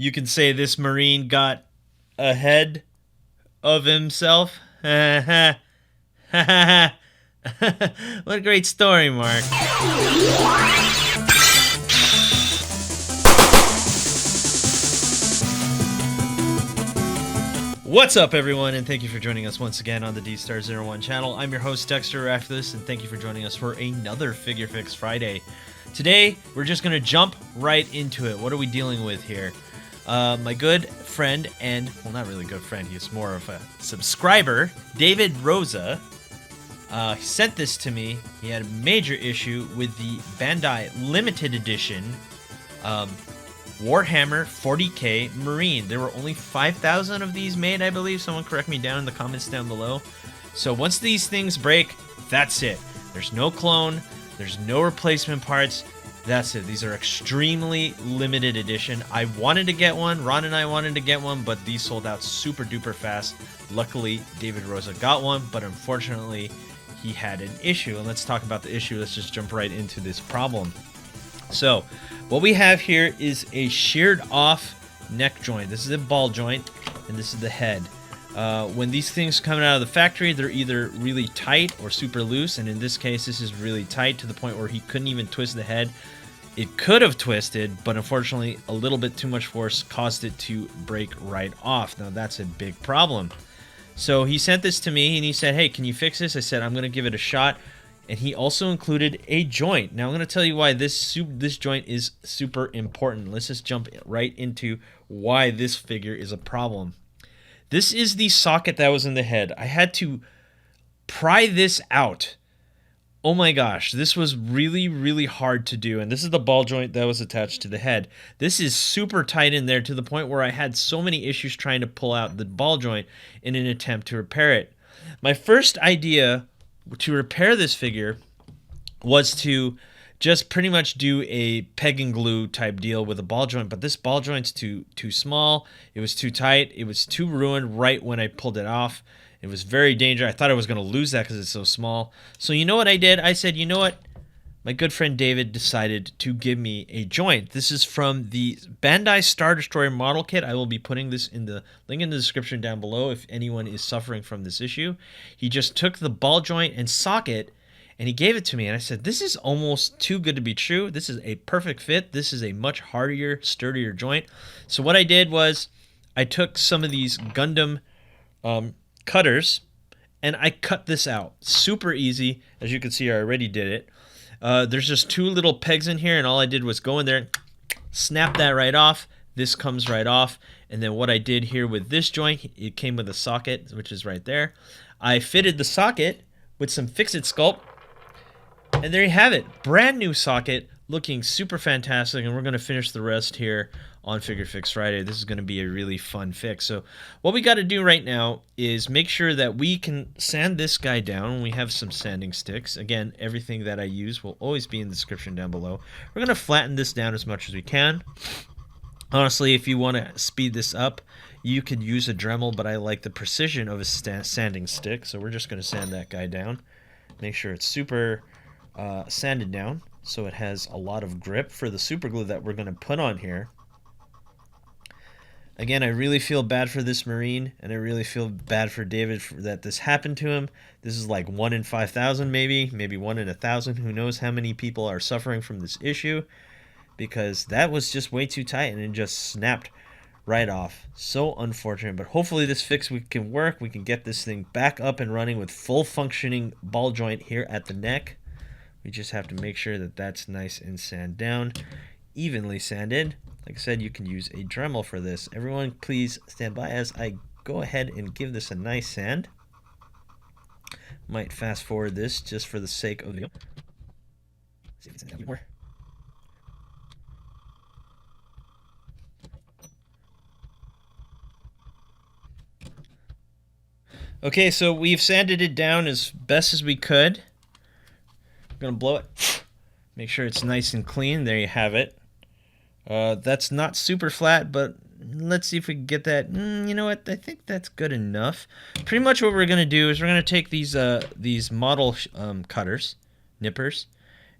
You can say this Marine got ahead of himself. What a great story, Mark. What's up, everyone, and thank you for joining us once again on the Dstar01 channel. I'm your host, Dexter, Arafiles, and thank you for joining us for another Figure Fix Friday. Today, we're just going to jump right into it. What are we dealing with here? My good friend and, well, not really good friend, he's more of a subscriber, David Rosa, sent this to me. He had a major issue with the Bandai limited edition Warhammer 40k Marine. There were only 5,000 of these made, I believe. Someone correct me down in the comments down below. So once these things break, that's it. There's no clone. There's no replacement parts. That's it. These are extremely limited edition. I wanted to get one. Ron and I wanted to get one, but these sold out super duper fast. Luckily, David Rosa got one, but unfortunately, he had an issue. And let's talk about the issue. Let's just jump right into this problem. So, what we have here is a sheared off neck joint. This is a ball joint, and this is the head. When these things come out of the factory, they're either really tight or super loose, and in this case, this is really tight to the point where he couldn't even twist the head. It could have twisted, but unfortunately, a little bit too much force caused it to break right off. Now, that's a big problem. So he sent this to me, and he said, hey, can you fix this? I said, I'm going to give it a shot. And he also included a joint. Now, I'm going to tell you why this joint is super important. Let's just jump right into why this figure is a problem. This is the socket that was in the head. I had to pry this out. Oh my gosh, this was really, really hard to do. And this is the ball joint that was attached to the head. This is super tight in there to the point where I had so many issues trying to pull out the ball joint in an attempt to repair it. My first idea to repair this figure was to just pretty much do a peg and glue type deal with a ball joint, but this ball joint's too small. It was too tight. It was too ruined right when I pulled it off. It was very dangerous. I thought I was going to lose that because it's so small. So you know what I did? I said, you know what? My good friend David decided to give me a joint. This is from the Bandai Star Destroyer model kit. I will be putting this in the link in the description down below if anyone is suffering from this issue. He just took the ball joint and socket and he gave it to me. And I said, this is almost too good to be true. This is a perfect fit. This is a much hardier, sturdier joint. So what I did was I took some of these Gundam cutters and I cut this out. Super easy. As you can see, I already did it. There's just two little pegs in here, and all I did was go in there and snap that right off. This comes right off. And then what I did here with this joint, it came with a socket, which is right there. I fitted the socket with some Fix-It Sculpt, and there you have it. Brand new socket, looking super fantastic, and we're going to finish the rest here on Figure Fix Friday. This is going to be a really fun fix. So what we got to do right now is make sure that we can sand this guy down. We have some sanding sticks. Again, everything that I use will always be in the description down below. We're going to flatten this down as much as we can. Honestly, if you want to speed this up, you could use a Dremel, but I like the precision of a sanding stick. So we're just going to sand that guy down. Make sure it's super sanded down so it has a lot of grip for the super glue that we're going to put on here. Again, I really feel bad for this Marine, and I really feel bad for David that this happened to him. This is like 1 in 5,000 maybe 1 in 1,000. Who knows how many people are suffering from this issue, because that was just way too tight and it just snapped right off. So unfortunate, but hopefully this fix can work. We can get this thing back up and running with full functioning ball joint here at the neck. We just have to make sure that that's nice and sanded down, evenly sanded. Like I said, you can use a Dremel for this. Everyone, please stand by as I go ahead and give this a nice sand. Might fast forward this just for the sake of the video. See if it's any more. Okay, so we've sanded it down as best as we could. I'm gonna blow it. Make sure it's nice and clean. There you have it. That's not super flat, but let's see if we can get that. You know what? I think that's good enough. Pretty much what we're going to do is we're going to take these model cutters, nippers,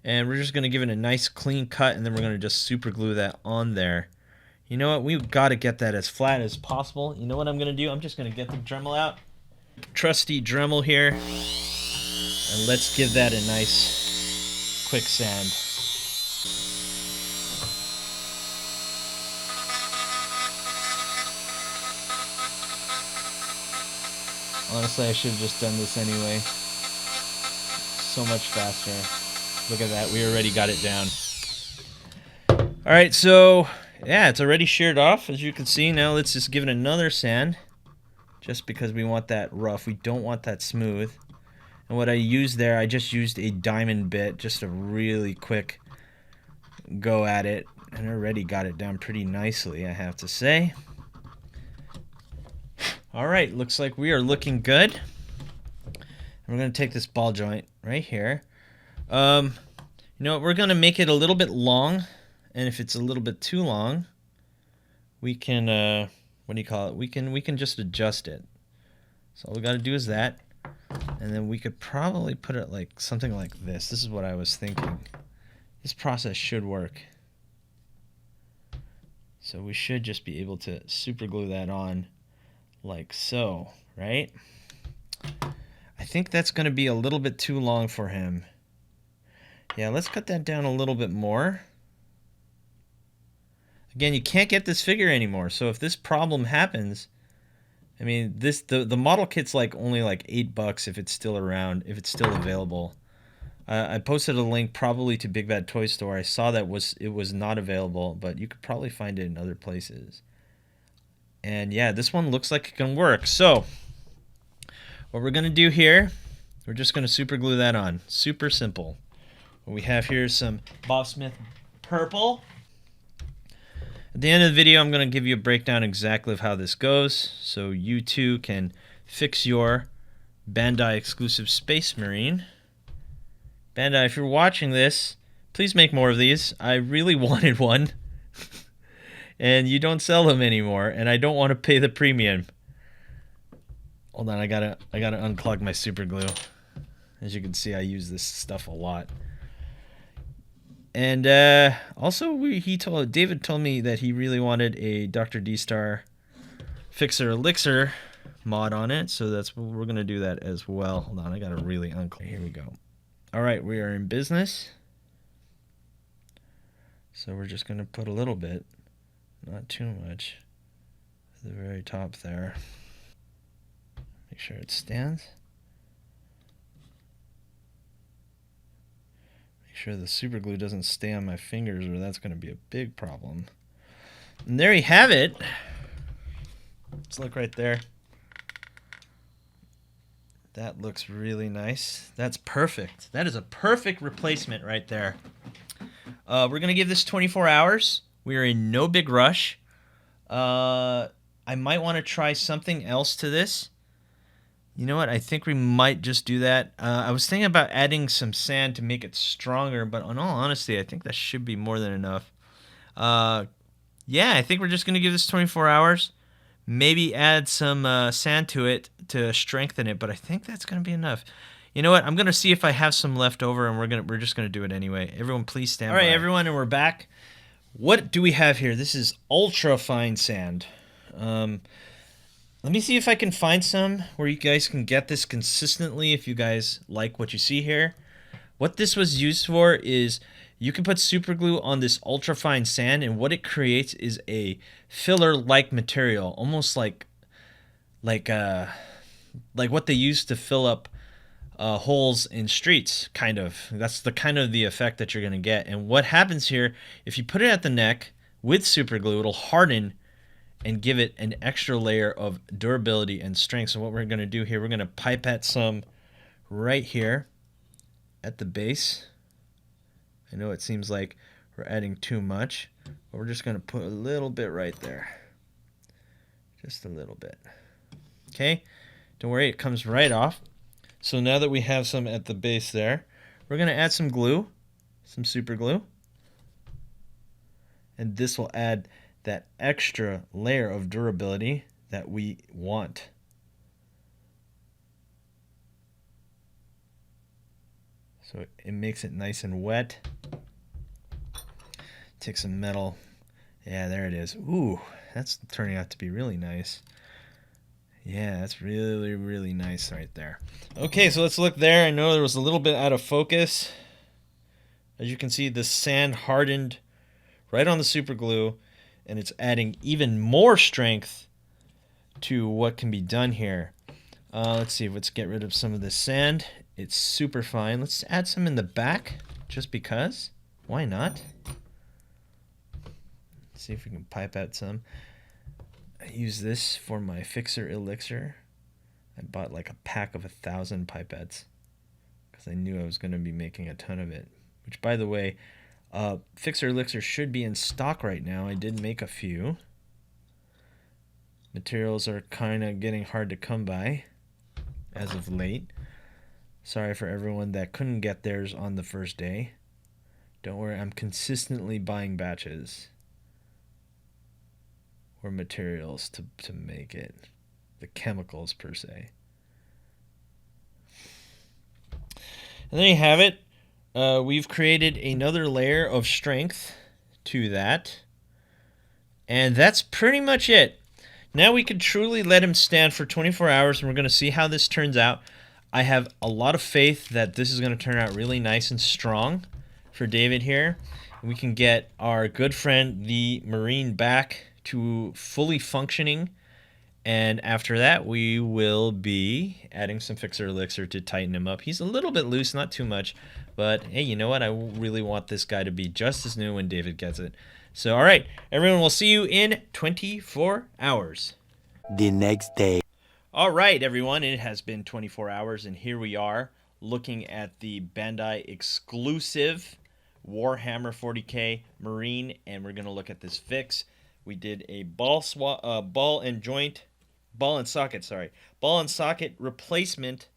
and we're just going to give it a nice clean cut, and then we're going to just super glue that on there. You know what? We've got to get that as flat as possible. You know what I'm going to do? I'm just going to get the Dremel out. Trusty Dremel here. And let's give that a nice quick sand. Honestly, I should have just done this anyway. So much faster. Look at that. We already got it down. Alright, so yeah, it's already sheared off, as you can see. Now let's just give it another sand. Just because we want that rough. We don't want that smooth. And what I used there, I just used a diamond bit. Just a really quick go at it. And already got it down pretty nicely, I have to say. Alright, looks like we are looking good. We're going to take this ball joint right here. You know what, we're going to make it a little bit long. And if it's a little bit too long, we can, what do you call it? We can just adjust it. So all we got to do is that. And then we could probably put it like something like this. This is what I was thinking. This process should work. So we should just be able to super glue that on like so, right? I think that's going to be a little bit too long for him. Yeah, let's cut that down a little bit more. Again, you can't get this figure anymore, so if this problem happens, I mean, the model kit's like only like $8 if it's still around, if it's still available. I posted a link probably to Big Bad Toy Store. I saw that it was not available, but you could probably find it in other places. And yeah, this one looks like it can work. So what we're going to do here, we're just going to super glue that on. Super simple. What we have here is some Bob Smith purple. At the end of the video, I'm going to give you a breakdown exactly of how this goes, so you too can fix your Bandai exclusive Space Marine. Bandai, if you're watching this, please make more of these. I really wanted one. And you don't sell them anymore, and I don't want to pay the premium. Hold on, I gotta unclog my super glue. As you can see, I use this stuff a lot. And also, David told me that he really wanted a Dr. Dstar Fixer Elixir mod on it, so we're gonna do that as well. Hold on, I gotta really unclog. Here we go. All right, we are in business. So we're just gonna put a little bit. Not too much. At the very top there. Make sure it stands. Make sure the super glue doesn't stay on my fingers, or that's going to be a big problem. And there you have it. Let's look right there. That looks really nice. That's perfect. That is a perfect replacement right there. We're going to give this 24 hours. We are in no big rush. I might want to try something else to this. You know what? I think we might just do that. I was thinking about adding some sand to make it stronger, but in all honesty, I think that should be more than enough. Yeah, I think we're just going to give this 24 hours. Maybe add some sand to it to strengthen it, but I think that's going to be enough. You know what? I'm going to see if I have some left over, and we're just going to do it anyway. Everyone, please stand by. All right, everyone, and we're back. What do we have here? This is ultra fine sand. Let me see if I can find some where you guys can get this consistently if you guys like what you see here. What this was used for is you can put super glue on this ultra fine sand, and what it creates is a filler-like material, almost like what they use to fill up holes in streets, kind of. That's the kind of the effect that you're going to get. And what happens here, if you put it at the neck with super glue, it'll harden and give it an extra layer of durability and strength. So what we're going to do here, we're going to pipette some right here at the base. I know it seems like we're adding too much, but we're just going to put a little bit right there. Just a little bit. Okay, don't worry, it comes right off. So now that we have some at the base there, we're going to add some glue, some super glue. And this will add that extra layer of durability that we want. So it makes it nice and wet. Take some metal Yeah, there it is. Ooh, that's turning out to be really nice. Yeah, that's really, really nice right there. Okay, so let's look there. I know there was a little bit out of focus. As you can see, the sand hardened right on the super glue, and it's adding even more strength to what can be done here. Let's see, let's get rid of some of the sand. It's super fine. Let's add some in the back, just because. Why not? Let's see if we can pipe out some. I use this for my fixer elixir. I bought like a pack of 1,000 pipettes because I knew I was going to be making a ton of it. Which, by the way, fixer elixir should be in stock right now. I did make a few. Materials are kind of getting hard to come by as of late. Sorry for everyone that couldn't get theirs on the first day. Don't worry, I'm consistently buying batches or materials to make it. The chemicals, per se. And there you have it. We've created another layer of strength to that. And that's pretty much it. Now we can truly let him stand for 24 hours, and we're going to see how this turns out. I have a lot of faith that this is going to turn out really nice and strong for David here. We can get our good friend, the Marine, back to fully functioning. And after that, we will be adding some fixer elixir to tighten him up. He's a little bit loose, not too much. But, hey, you know what? I really want this guy to be just as new when David gets it. So, all right, everyone, we'll see you in 24 hours. The next day. All right, everyone, it has been 24 hours, and here we are looking at the Bandai exclusive Warhammer 40k Marine, and we're going to look at this fix. We did a ball and socket replacement,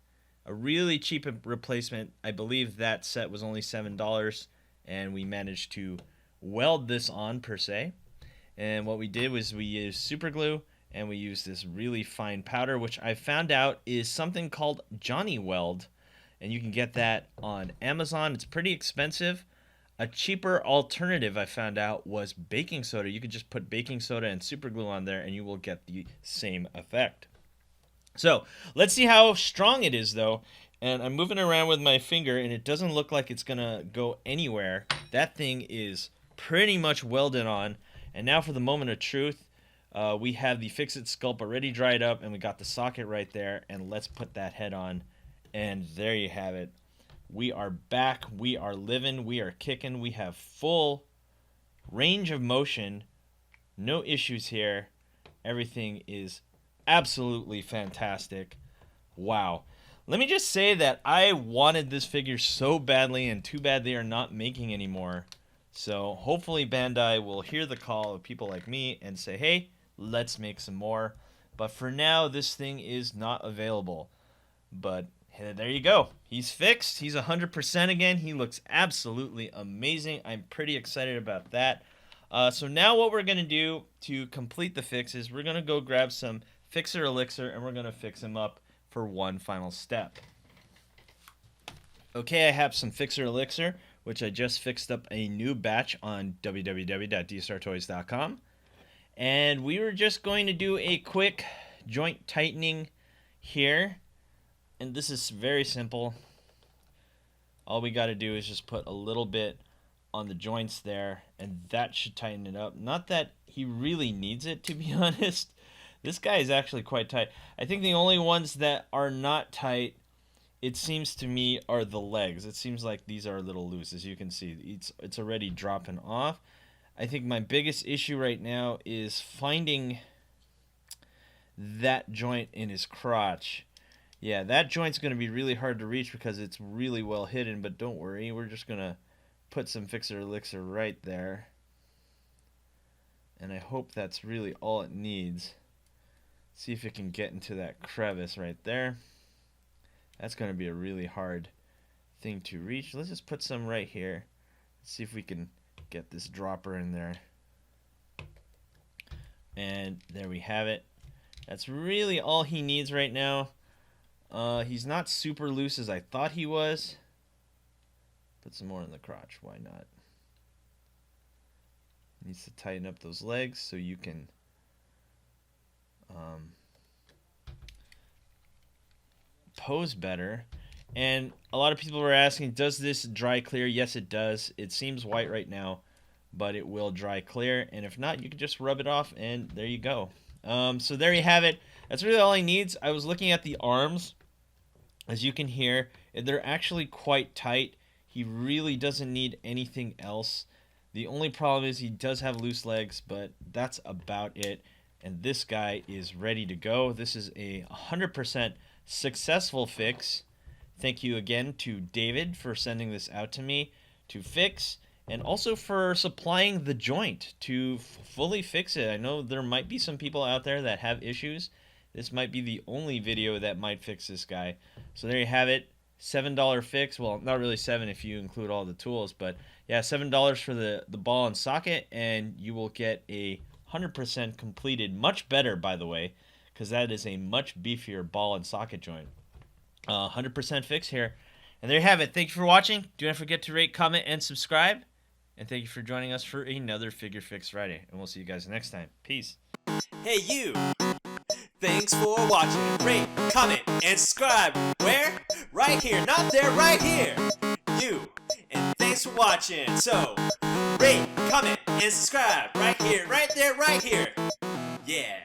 a really cheap replacement. I believe that set was only $7, and we managed to weld this on, per se. And what we did was we used super glue, and we used this really fine powder, which I found out is something called Johnny Weld, and you can get that on Amazon. It's pretty expensive. A cheaper alternative I found out was baking soda. You could just put baking soda and super glue on there, and you will get the same effect. So let's see how strong it is, though. And I'm moving around with my finger, and it doesn't look like it's gonna go anywhere. That thing is pretty much welded on. And now for the moment of truth. We have the Fix-It sculpt already dried up, and we got the socket right there. And let's put that head on. And there you have it. We are back. We are living. We are kicking. We have full range of motion. No issues here. Everything is absolutely fantastic. Wow. Let me just say that I wanted this figure so badly, and too bad they are not making anymore. So hopefully Bandai will hear the call of people like me and say, hey, let's make some more. But for now, this thing is not available. But hey, there you go. He's fixed. He's 100% again. He looks absolutely amazing. I'm pretty excited about that. So now what we're going to do to complete the fix is we're going to go grab some fixer elixir, and we're going to fix him up for one final step. Okay, I have some fixer elixir, which I just fixed up a new batch on www.dstar01theme.com. And we were just going to do a quick joint tightening here. And this is very simple. All we got to do is just put a little bit on the joints there, and that should tighten it up. Not that he really needs it, to be honest. This guy is actually quite tight. I think the only ones that are not tight, it seems to me, are the legs. It seems like these are a little loose, as you can see. It's already dropping off. I think my biggest issue right now is finding that joint in his crotch. Yeah, that joint's going to be really hard to reach because it's really well hidden, but don't worry. We're just going to put some fixer elixir right there. And I hope that's really all it needs. See if it can get into that crevice right there. That's going to be a really hard thing to reach. Let's just put some right here. See if we can get this dropper in there. And there we have it. That's really all he needs right now. He's not super loose as I thought he was. Put some more in the crotch. Why not? Needs to tighten up those legs so you can pose better. And a lot of people were asking, does this dry clear? Yes, it does. It seems white right now, but it will dry clear. And if not, you can just rub it off, and there you go. So there you have it. That's really all he needs. I was looking at the arms. As you can hear, they're actually quite tight. He really doesn't need anything else. The only problem is he does have loose legs, but that's about it. And this guy is ready to go. This is a 100% successful fix. Thank you again to David for sending this out to me to fix, and also for supplying the joint to fully fix it. I know there might be some people out there that have issues. This might be the only video that might fix this guy. So there you have it. $7 fix. Well, not really 7 if you include all the tools, but yeah, $7 for the ball and socket, and you will get a 100% completed, much better, by the way, because that is a much beefier ball and socket joint. 100% fix here. And there you have it. Thank you for watching. Do not forget to rate, comment, and subscribe. And thank you for joining us for another Figure Fix Friday. And we'll see you guys next time. Peace. Hey you! Thanks for watching. Rate, comment, and subscribe. Where? Right here. Not there, right here. You. And thanks for watching. So, rate, comment, and subscribe. Right here, right there, right here. Yeah.